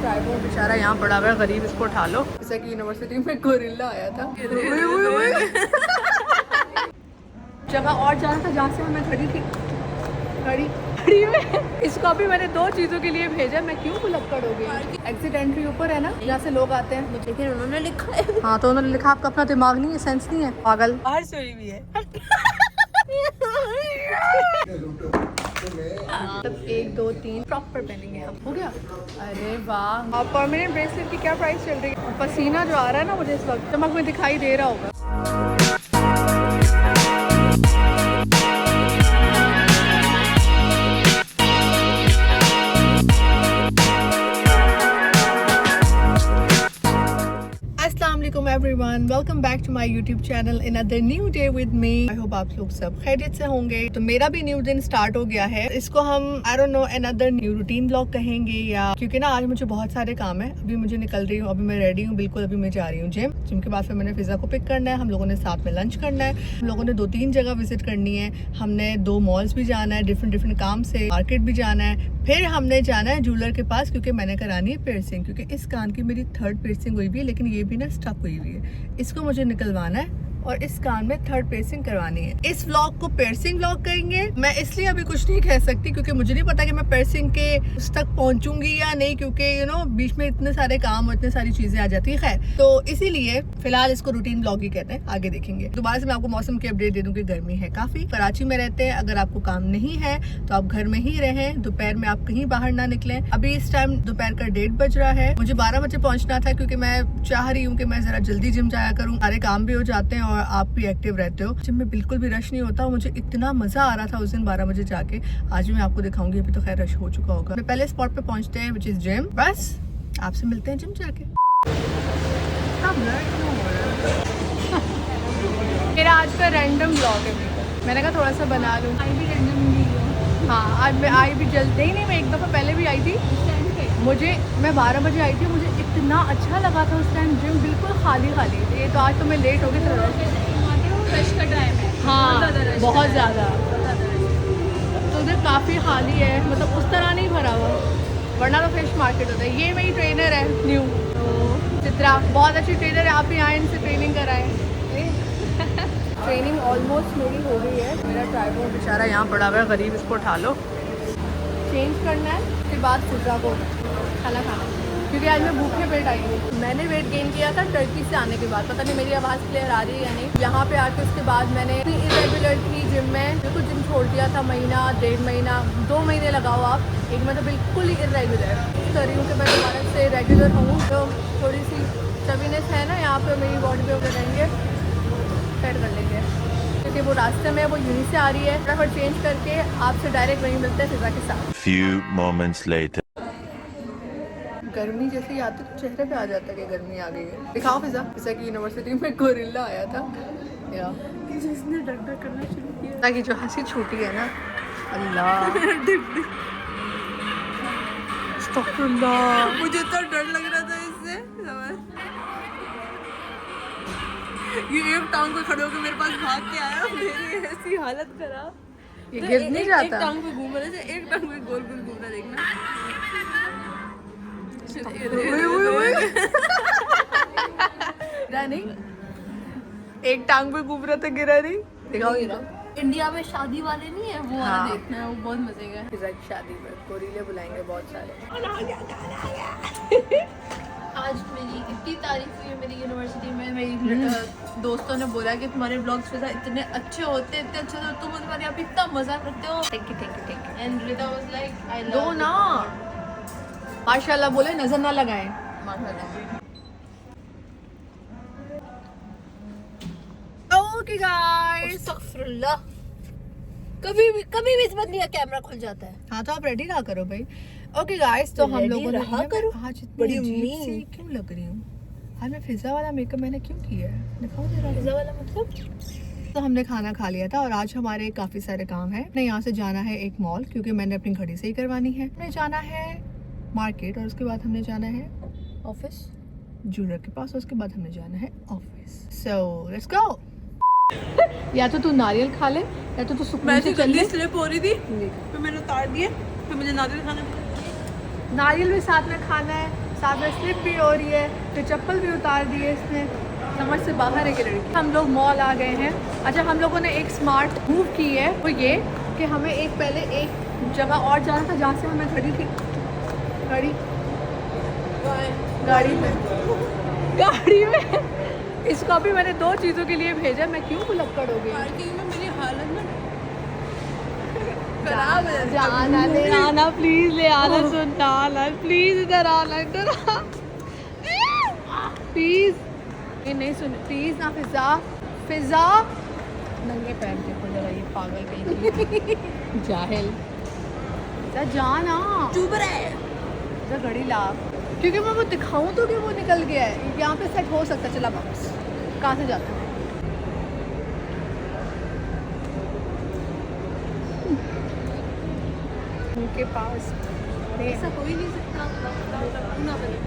Tripod बेचारा यहाँ पड़ा हुआ है, गरीब, इसको उठा लो। जैसा कि यूनिवर्सिटी में गोरिल्ला आया था। जगह और जाना था जहाँ से मैं खड़ी थी, खड़ी में। इसको अभी मैंने 2 चीज़ों के लिए भेजा, मैं क्यों भुलक्कड़ हो गई। एग्जिट एंट्री ऊपर है ना, जहाँ से लोग आते हैं, लेकिन उन्होंने लिखा है। हाँ तो उन्होंने लिखा, आपका अपना दिमाग नहीं है, सेंस नहीं है, पागल। बाहर सोई भी है। 1 2 3 प्रॉपर पहनेंगे हम, हो गया। अरे वाह, और परमानेंट ब्रेसलेट की क्या प्राइस चल रही है? पसीना जो आ रहा है ना मुझे इस वक्त, चमक में दिखाई दे रहा होगा। Assalamualaikum everyone, welcome back to my YouTube channel, another new day with me. I hope आप लोग सब खैरियत से होंगे। तो मेरा भी न्यू दिन स्टार्ट हो गया है, इसको हम I don't know another new routine blog कहेंगे या, क्योंकि ना आज मुझे बहुत सारे काम है। अभी मुझे निकल रही हूँ, अभी मैं रेडी हूँ बिल्कुल, अभी मैं जा रही हूँ जिम के बाद फिर मैंने फिजा को पिक करना है, हम लोगों ने साथ में लंच करना है, हम लोगों ने 2-3 जगह विजिट करनी है, हमने 2 मॉल्स भी जाना है डिफरेंट काम से, मार्केट भी जाना है, फिर हमने जाना है ज्वेलर के पास क्योंकि मैंने करानी है पियर्सिंग, क्योंकि इस कान की मेरी 3rd पियर्सिंग हुई भी है, लेकिन ये भी ना स्टक हुई हुई है, इसको मुझे निकलवाना है और इस कान में 3rd पियर्सिंग करवानी है। इस व्लॉग को पियर्सिंग व्लॉग कहेंगे। मैं इसलिए अभी कुछ नहीं कह सकती क्योंकि मुझे नहीं पता कि मैं पियर्सिंग के उस तक पहुंचूंगी या नहीं, क्योंकि यू नो बीच में इतने सारे काम और इतने सारी चीजें आ जाती है। खैर, तो इसीलिए फिलहाल इसको रूटीन व्लॉग ही कहते हैं, आगे देखेंगे। दोबारा से मैं आपको मौसम की अपडेट दे दूं कि गर्मी है काफी, कराची में रहते हैं, अगर आपको काम नहीं है तो आप घर में ही रहें, दोपहर में आप कहीं बाहर ना निकलें। अभी इस टाइम दोपहर का 1:30 बज रहा है, मुझे 12 बजे पहुंचना था क्योंकि मैं चाह रही हूँ कि मैं जरा जल्दी जिम जाया करूँ, सारे काम भी हो जाते हैं और आप भी एक्टिव रहते हो। जिम में बिल्कुल भी रश नहीं होता, मुझे इतना मजा आ रहा था उस दिन 12 बजे जाके। आज भी मैं आपको दिखाऊंगी, अभी तो खैर रश हो चुका होगा। मैं पहले स्पॉट पे पहुंचते हैं विच इज जिम, बस आपसे मिलते हैं जिम जाके। मेरा आज का रैंडम ब्लॉग है, मैंने कहा थोड़ा सा बना लूँ। हाँ आज मैं आई भी जल्दी नहीं, मैं एक दफ़ा पहले भी आई थी, मैं 12 बजे आई थी, मुझे इतना अच्छा लगा था उस टाइम, जिम बिल्कुल खाली ये तो आज तो मैं लेट हो गई थोड़ा, रश का टाइम है। हाँ बहुत ज़्यादा, तो उधर काफ़ी खाली है, मतलब उस तरह नहीं भरा हुआ, वरना तो फ्रेश मार्केट होता है। ये मेरी ट्रेनर है न्यू, तो चित्रा बहुत अच्छी ट्रेनर है, आप भी आए इनसे ट्रेनिंग कराएं। ट्रेनिंग ऑलमोस्ट मेरी हो गई है, मेरा ट्राइपॉड बेचारा यहाँ पड़ा हुआ है, गरीब, इसको उठा लो। चेंज करना है, उसके बाद फिजा को खाना क्योंकि आज मैं भूखे पेट आई हूँ। मैंने वेट गेन किया था टर्की से आने के बाद, पता नहीं मेरी आवाज़ क्लियर आ रही है या नहीं। यहाँ पे आके उसके बाद मैंने इरेगुलर थी जिम में, बिल्कुल जिम छोड़ दिया था, महीना 1.5 महीना 2 महीने लगाओ आप, एक मैं तो बिल्कुल ही इरेगुलर कर रही हूँ कि मैं दोबारा से रेगुलर हूँ। तो थोड़ी सी चबीनेस है ना यहाँ पे मेरी बॉडी पे, रहेंगे सेट कर लेंगे क्योंकि वो रास्ते में वो यहीं से आ रही है। फटाफट चेंज करके आपसे डायरेक्ट वहीं मिलते हैं फिजा के साथ। Few moments later. गर्मी जैसे ही आती तो चेहरे पे आ जाता है कि गर्मी आ गई है। दिखाओ फिजा की यूनिवर्सिटी में गोरिल्ला आया था या जिसने डर करना शुरू किया, ताकि जो हंसी छूटी है ना, अल्लाह अस्तगफुरुल्लाह, मुझे तो डर लग रहा था इससे। ये एक टांग पे खड़े होकर मेरे पास भाग के आया, मेरी ऐसी हालत खराब, ये तो गिर नहीं जाता। एक टांग पे घूम रहे थे, एक टांग पे गोल घूम रहा, देखना गिरा नहीं, एक टांग पे घूम रहा था, गिरा नहीं। दिखाओ ये इंडिया में शादी वाले नहीं है वो, हाँ। वाला देखना है, वो बहुत मजे का है। फिजा की शादी में गोरिल्ले बुलाएंगे बहुत सारे। आज मेरी इतनी तारीफ हुई है मेरी यूनिवर्सिटी में, मेरी दोस्तों ने बोला कि तुम्हारे ब्लॉग्स फिजा इतने अच्छे होते, इतने अच्छे होते, तुम तुम्हारे यहाँ पे इतना मजा करते हो। Thank you and Rita was like I दो लव ना, माशाल्लाह बोले, नजर ना लगाएं। माशाल्लाह। ओके गाइस, अस्तगफुरुल्लाह, कभी भी इस बात नहीं, कैमरा खुल जाता है। हाँ तो आप रेडी रहा करो भाई। ओके गाइस, तो हम Ready लोगों ने रहा करो? आज इतनी बड़ी अजीब उम्मीद। सी क्यों लग रही हूँ आज मैं, फिजा वाला मेकअप मैंने क्यों किया है, दिखाओ जरा। फिजा वाला मतलब? तो हमने खाना खा लिया था और आज हमारे काफी सारे काम है। हमें यहाँ से जाना है एक मॉल क्योंकि मैंने अपनी घड़ी से ही करवानी है, हमें जाना है मार्केट और उसके बाद हमने जाना है ऑफिस ज्वेलर के पास, उसके बाद हमें जाना है ऑफिस। So let's go. या तो तू नारियल खा ले या तो तू सुकून से चल ले। स्लिप हो रही थी फिर मैंने उतार दिए, फिर मुझे नारियल खाना, नारियल भी साथ में खाना है, साथ में स्लिप भी हो रही है, फिर चप्पल भी उतार दी है इसने, समझ से बाहर है कि लड़की। हम लोग मॉल आ गए हैं। अच्छा, हम लोगों ने एक स्मार्ट मूव की है, वो ये कि हमें पहले एक जगह और जाना था जहाँ से हमें खड़ी थी गाड़ी में। इसको अभी मैंने 2 चीज़ों के लिए भेजा, मैं क्यों भुलक्कड़ हो गई। पार्किंग में मेरी हालत ना खराब है। जाना ले आना, प्लीज ले आना, सुनना आना, प्लीज इधर आना, इधर प्लीज। ये नहीं सुन, प्लीज ना। फिजा नंगे पैर देखो जरा, ये पागल कहीं जाहिल। जाना चुप रहे, घड़ी ला, क्योंकि मैं वो दिखाऊं तो कि वो निकल गया है। यहाँ पे सेट हो सकता है। चला वापस, कहाँ से जाता है? उनके पास ऐसा हो ही नहीं सकता। ना बने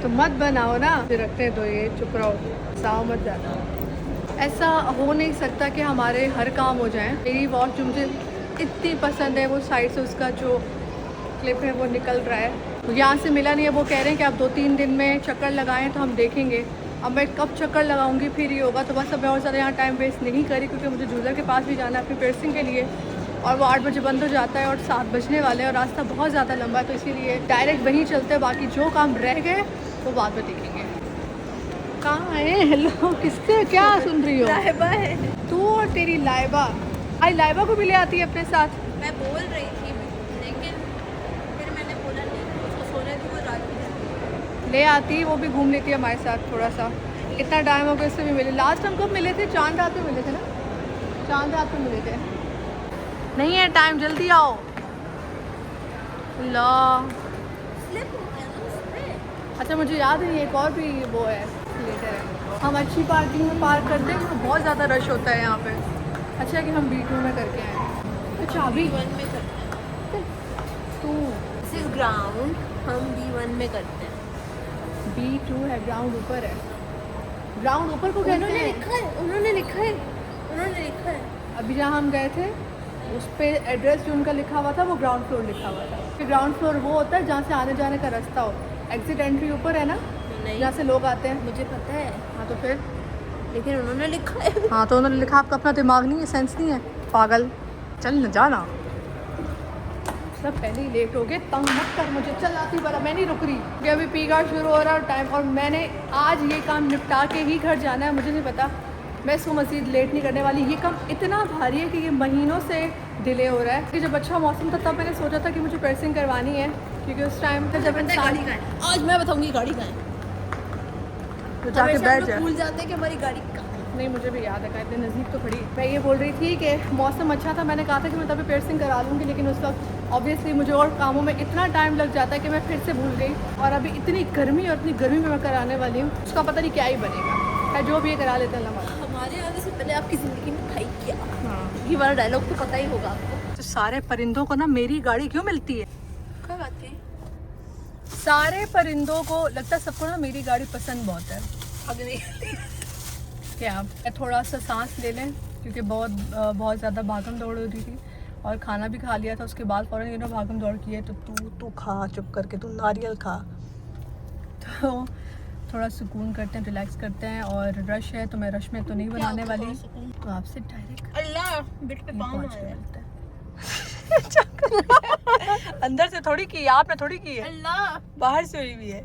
तो मत बनाओ ना, फिर रखते तो ये चुप रहो, साव मत जाना। ऐसा हो नहीं सकता कि हमारे हर काम हो जाएं। मेरी वॉच जो मुझे इतनी पसंद है, वो साइड से उसका जो क्लिप है वो निकल रहा है, यहाँ से मिला नहीं है। वो कह रहे हैं कि आप 2-3 दिन में चक्कर लगाएं तो हम देखेंगे। अब मैं कब चक्कर लगाऊंगी फिर ही होगा। तो बस अब मैं और ज़्यादा यहाँ टाइम वेस्ट नहीं करी, क्योंकि मुझे जूलर के पास भी जाना है अपनी पियर्सिंग के लिए, और वो 8 बजे बंद हो जाता है और 7 बजने वाले हैं और रास्ता बहुत ज़्यादा लंबा है, तो इसीलिए डायरेक्ट वहीं चलते हैं। बाकी जो काम रह गए वो बाद में देखेंगे। कहाँ है? हेलो, किससे क्या सुन रही हो? लाइबा है। तू और तेरी लाइबा। आई लाइबा को भी ले आती है अपने साथ। मैं बोल रही थी, लेकिन फिर मैंने बोला नहीं, उसको सोने दी, वो रात में ले आती, वो भी घूम लेती है हमारे साथ थोड़ा सा। इतना टाइम हो गया इससे भी मिले। लास्ट हम कब मिले थे? चांद रात में मिले थे ना? चांद रात में मिले थे। नहीं है टाइम, जल्दी आओ। ला, स्लिप हो गया ना उसमें। अच्छा मुझे याद है एक और भी वो है, थिएटर है। हम अच्छी पार्किंग में पार्क करते हैं, तो बहुत ज़्यादा रश होता है यहाँ पे। अच्छा है कि हम B2 में करके आए हैं। अच्छा अभी B1 में करते हैं। तू दिस इज ग्राउंड, हम B1 में करते हैं। B2 है, ग्राउंड ऊपर है। ग्राउंड ऊपर को कहते उन्होंने हैं। लिखा है। अभी जहाँ हम गए थे उस पर एड्रेस जो उनका लिखा हुआ था वो ग्राउंड फ्लोर लिखा हुआ था। फिर ग्राउंड फ्लोर वो होता है जहाँ से आने जाने का रास्ता हो। एग्जिट एंट्री ऊपर है ना, नहीं, जहाँ से लोग आते हैं। मुझे पता है, हाँ तो फिर, लेकिन उन्होंने लिखा है। हाँ तो उन्होंने लिखा, आपका अपना दिमाग नहीं है, सेंस नहीं है, पागल। चल न जाना, सब पहले ही लेट हो गए, तंग मत कर मुझे। चल आती बड़ा, मैं नहीं रुक रही कि अभी पीगा शुरू हो रहा है टाइम, और मैंने आज ये काम निपटा के ही घर जाना है। मुझे नहीं पता, मैं इसको मज़ीद लेट नहीं करने वाली। ये काम इतना भारी है कि ये महीनों से डिले हो रहा है। कि जब अच्छा मौसम था तब मैंने सोचा था कि मुझे प्रेसिंग करवानी है, क्योंकि उस टाइम पे जब इंसान आज मैं बताऊंगी गाड़ी कहाँ है। तो जाके बैठ जाए। भूल जाते हैं कि हमारी गाड़ी कहाँ है। नहीं मुझे भी याद है, इतने नज़दीक तो खड़ी। मैं ये बोल रही थी कि मौसम अच्छा था, मैंने कहा था कि मैं तभी पियर्सिंग करा लूँगी, लेकिन उस वक्त ऑब्वियसली मुझे और कामों में इतना टाइम लग जाता है कि मैं फिर से भूल गई। और अभी इतनी गर्मी, और इतनी गर्मी में मैं कराने वाली हूँ, उसका पता नहीं क्या ही बनेगा। है जो भी ये करा लेते हैं हमारा। हमारे आने से पहले आपकी ज़िंदगी में खाई क्या? हाँ, ये वाला डायलॉग तो पता ही होगा आपको। तो सारे परिंदों को ना मेरी गाड़ी क्यों मिलती है? क्या बात है? सारे परिंदों को लगता है सबको ना मेरी गाड़ी पसंद बहुत है। अगले क्या मैं थोड़ा सा सांस ले लें, क्योंकि बहुत ज़्यादा भागम दौड़ हो रही थी, और खाना भी खा लिया था उसके बाद फ़ौरन ये ना भागम दौड़ की है। तो तू खा चुप करके, तू नारियल खा। तो थोड़ा सुकून करते हैं, रिलैक्स करते हैं। और रश है तो मैं रश में तो नहीं बनाने वाली, तो आपसे डायरेक्ट अल्लाह बिट पे पाँव पहुँच के मारा है। मिलते हैं। अंदर से थोड़ी की, आपने थोड़ी की है, अल्लाह बाहर से हुई हुई है।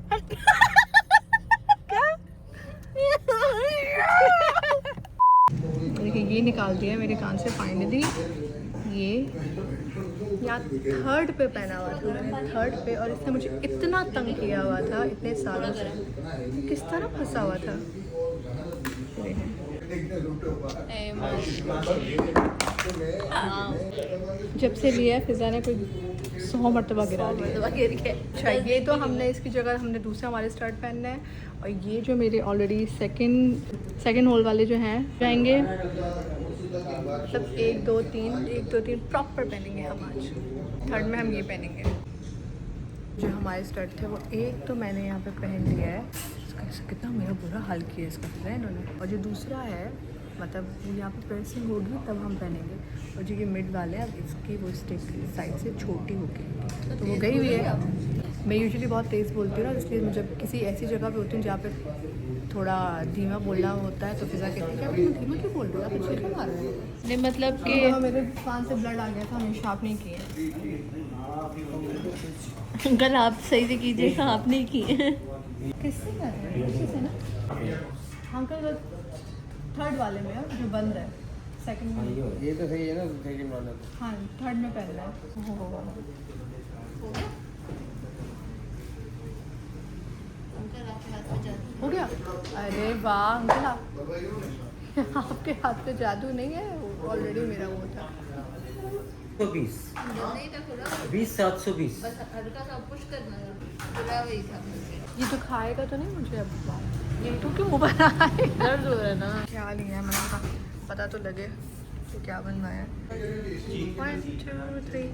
देखिए ये निकाल दिया मेरे कान से फाइनली। ये यहाँ 3rd पे पहना हुआ था मैंने, 3rd पे, और इसने मुझे इतना तंग किया हुआ था इतने सालों से, किस तरह फंसा हुआ था। जब से लिया है फिजा ने कोई 100 मरतबा गिरा दिया। अच्छा ये तो हमने इसकी जगह हमने दूसरा हमारे स्टार्ट पहनना है, और ये जो मेरे ऑलरेडी सेकंड होल वाले जो हैं जाएंगे, मतलब 1 2 3 प्रॉपर पहनेंगे हम आज। 3rd में हम ये पहनेंगे। जो हमारे स्टार्ट थे वो एक तो मैंने यहाँ पे पहन लिया है, इसका कितना मेरा बुरा हाल किया है इसका फिजा इन्होंने। और जो दूसरा है मतलब यहाँ पे प्रेसिंग होगी तब हम पहनेंगे। और जो ये मिड वाले हैं, अब इसकी वो स्टिक साइड से छोटी होगी, तो वो गई हुई है। मैं यूजुअली बहुत तेज़ बोलती हूँ ना, इसलिए मैं जब किसी ऐसी जगह पे होती हूँ जहाँ पे थोड़ा धीमा बोलना होता है तो फिजा कहती है कि धीमा क्यों बोल रहे हो, आप अच्छे क्यों मार रहे हो। नहीं मतलब कि मेरे कान से ब्लड आ गया था, हमें शार्प नहीं किए। अंकल आप सही से कीजिएगा, आप नहीं किए। किससे कर रहे हैं, किसी से ना। अंकल थर्ड वाले में जो बंद है, सेकंड में ये तो सही है ना, सेकंड वाला तो। हाँ थर्ड में पहनना है। हो गया। अरे वाह अंकल, आपके हाथ पे जादू नहीं है, ऑलरेडी मेरा वो था। 20 720 बस हल्का सा पुश करना था, पूरा वही था। ये तो खाएगा तो नहीं मुझे अब, ये तो क्यों मुँह बना है, दर्द हो रहा है ना। क्या लिया है मैंने कहा पता तो लगे तो क्या बनवाया है। 1 2 3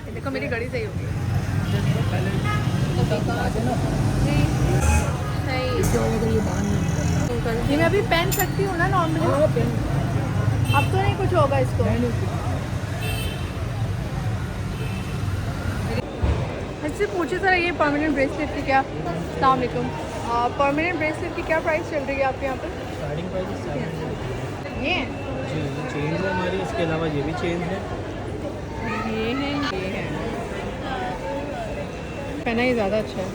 ये देखो मेरी घड़ी सही होगी। ये मैं अभी पहन सकती हूँ ना नॉर्मली, अब तो नहीं कुछ होगा इसको। मुझसे पूछे सर ये परमानेंट ब्रेसलेट की क्या, अस्सलाम वालेकुम, परमानेंट ब्रेसलेट की क्या प्राइस चल रही है आपके यहाँ पे? स्टार्टिंग प्राइस ये चेंज है हमारी, इसके अलावा ये भी चेंज है। ये है पहना ही ज़्यादा अच्छा है।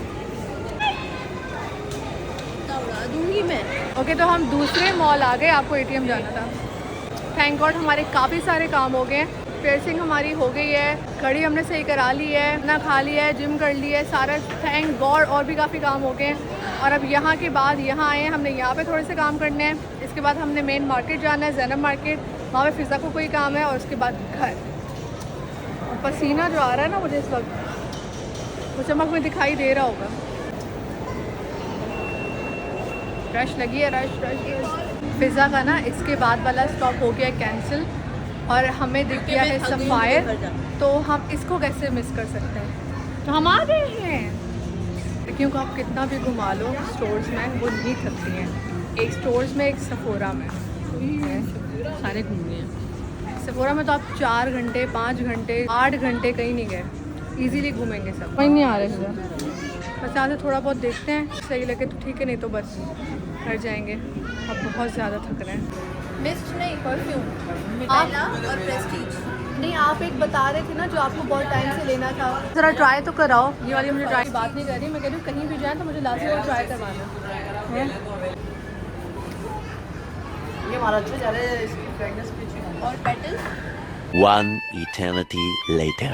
उड़ा दूंगी मैं। ओके तो हम दूसरे मॉल आ गए, आपको एटीएम जाना था। थैंक गॉड हमारे काफ़ी सारे काम हो गए। पियर्सिंग हमारी हो गई है, घड़ी हमने सही करा ली है, खाना खा लिया है, जिम कर लिया है, सारा थैंक गॉड। और भी काफ़ी काम हो गए। और अब यहाँ के बाद यहाँ आए, हमने यहाँ पे थोड़े से काम करने हैं। इसके बाद हमने मेन मार्केट जाना है, ज़ैनब मार्केट, वहाँ पे फ़िज़ा को कोई काम है। और उसके बाद घर। और पसीना जो आ रहा है ना मुझे इस वक्त, वो चमक में दिखाई दे रहा होगा। रश लगी है, रश। फ़िज़ा का ना इसके बाद वाला स्टॉप हो गया कैंसिल, और हमें दिख गया है सफ़ायर, तो हम इसको कैसे मिस कर सकते हैं। तो हम आ गए हैं। लड़कियों को आप कितना भी घुमा लो स्टोर्स में, वो नहीं थकती हैं। एक स्टोर्स में, एक सफोरा में, सारे घूमने हैं। सफोरा में तो आप 4 घंटे 5 घंटे 8 घंटे कहीं नहीं गए, इजीली घूमेंगे सब। कहीं नहीं आ रहे हैं, बस यहाँ से थोड़ा बहुत देखते हैं, सही लगे तो ठीक है, नहीं तो बस घर जाएंगे। अब बहुत ज़्यादा थक रहे हैं। मिस्ट नहीं, परफ्यूम, मिटाला और प्रेस्टीज। नहीं, आप एक बता रहे थे ना जो आपको बहुत टाइम से लेना था, ज़रा ट्राई तो कराओ। ये वाली मुझे ट्राई बात नहीं कर रही, मैं कह रही हूँ कहीं भी जाए तो मुझे लाजमी वो ट्राई करवाना है। ये हमारा अच्छा जा रहा है, इसकी फ्रेगनेंस भी अच्छी है। और petals. One eternity later.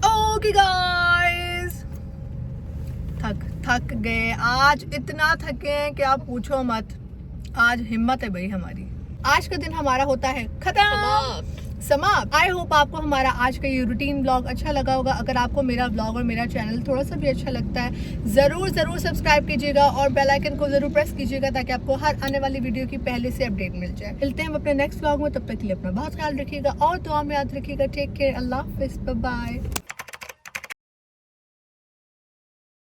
Okay guys, थक गए आज, इतना थके हैं कि आप पूछो मत। आज हिम्मत है भाई हमारी, आज का दिन हमारा होता है खत्म, समाप्त। आई होप आपको हमारा आज का ये रूटीन ब्लॉग अच्छा लगा होगा। अगर आपको मेरा ब्लॉग और मेरा चैनल थोड़ा सा भी अच्छा लगता है, ज़रूर सब्सक्राइब कीजिएगा और बेल आइकन को ज़रूर प्रेस कीजिएगा, ताकि आपको हर आने वाली वीडियो की पहले से अपडेट मिल जाए। मिलते हैं हम अपने नेक्स्ट ब्लॉग में, तब तक के लिए अपना बहुत ख्याल रखिएगा और दुआ में याद रखिएगा। टेक केयर, अल्लाह हाफिज़, बाय बाय।